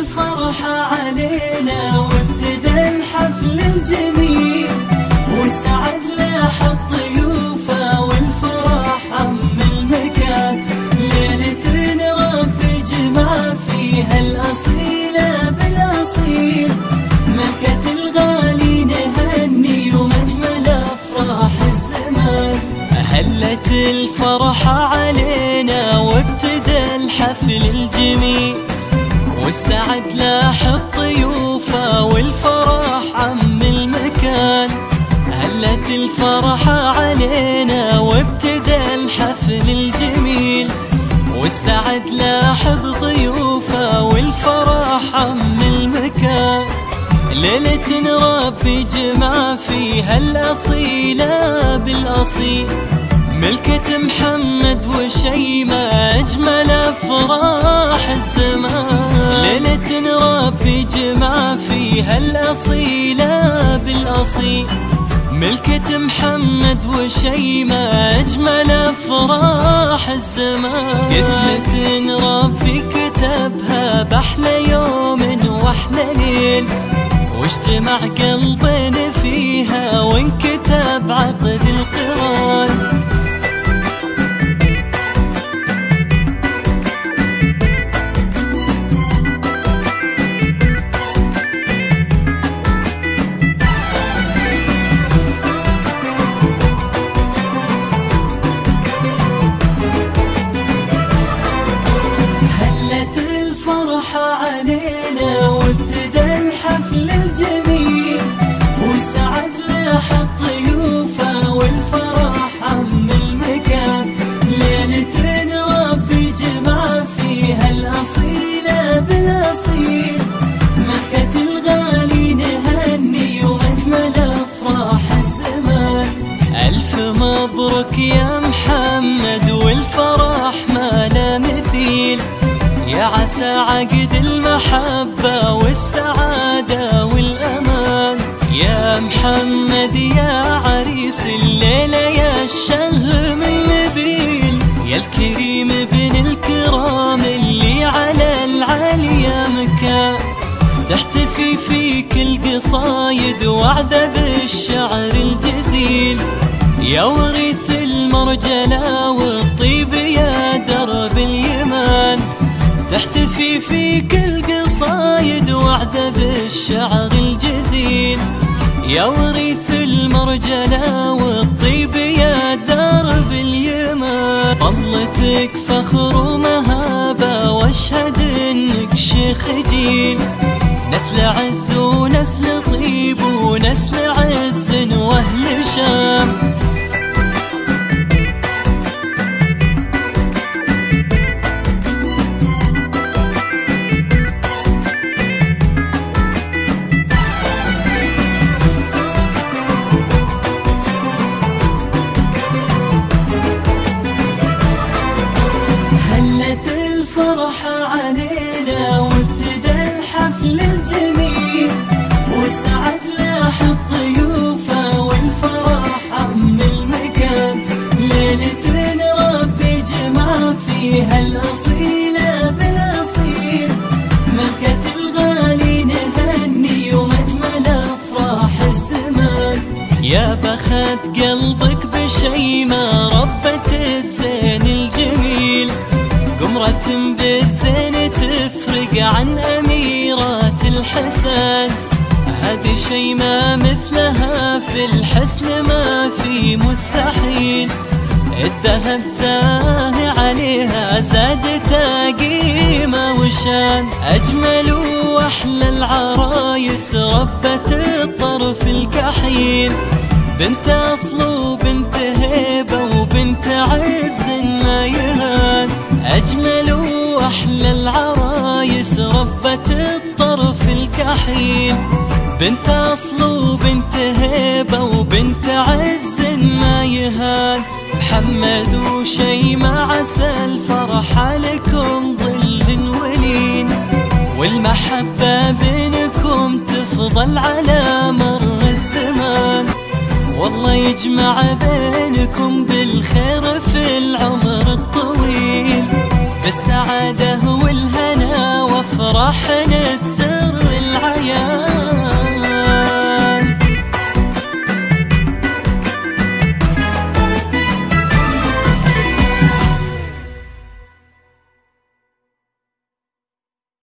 الفرحة علينا وابتدى الحفل الجميل، والسعد لاح الضيوفه والفرح عم المكان. ليلة ربي جمع فيها الأصيلة بالأصيل، ملكة الغالي نهني ومجمل أفراح الزمان. هلت الفرحة علينا وابتدى الحفل الجميل، والسعد لاح الضيوفه والفرح عم المكان. هلت الفرحة علينا وابتدى الحفل الجميل، والسعد لاح بضيوفه والفرح عم المكان. ليلة ربي جمع فيها الأصيلة بالأصيل، ملكة محمد وشيماء أجمل أفراح الزمان. ليلة ربي جمع فيها الأصيلة بالأصيل، ملكة محمد وشيماء أجمل أفراح الزمان. قسمة ربي كتبها بأحلى يوم وأحلى ليل، واجتمع قلبين فيها وانكتب عقد القران. هلت الفرحة علينا وابتدى الحفل الجميل، والسعد لاح الضيوفه والفرح عم المكان. ليلة ربي جمع فيها الأصيلة بالأصيل، ملكة الغالي نهني وأجمل أفراح الزمان. ألف مبروك يا محمد والفرح ما لا مثيل، يا عسى عقد المحبة والسعادة والأمان. يا محمد يا عريس الليلة يا الشهم النبيل، يا الكريم ابن الكرام اللي على العالية مكان. تحتفي فيك القصايد وعدة بالشعر الجزيل، يا وريث المرجلة والطيب يا درب اليمان. تحتفي فيك القصايد وعدة بالشعر الجزيل، يا وريث المرجلة والطيب يا درب اليمان. طلتك فخر ومهابة واشهد انك شيخ جيل، نسل عز ونسل طيب ونسل عز واهل شام. هلت الفرحة علينا وابتدى الحفل الجميل، والسعد لاح الضيوفه والفرح عم المكان. ليلة ربي جمع فيها الأصيلة بالأصيل، ملكة الغالي نهني ومجمل أفراح الزمان. يا بخت قلبك بشيماء ربة الزين الجميل، قمرة بالزين تفرق عن أميرات الحسن. هذه شيماء مثلها في الحسن ما في مستحيل، الذهب زاهي عليها زادت قيمة وشان. أجمل وأحلى العرايس ربة الطرف الكحيل، بنت أصل وبنت هيبة وبنت عز ما يهان. أجمل وأحلى العرايس ربة الطرف الكحيل، بنت أصل وبنت هيبة وبنت عز ما يهان. محمد وشيماء عسى الفرح عليكم ظل ولين، والمحبة بينكم تفضل على مر الزمان. والله يجمع بينكم بالخير في العمر الطويل، بالسعادة والهنا نفرح نتسر العيان.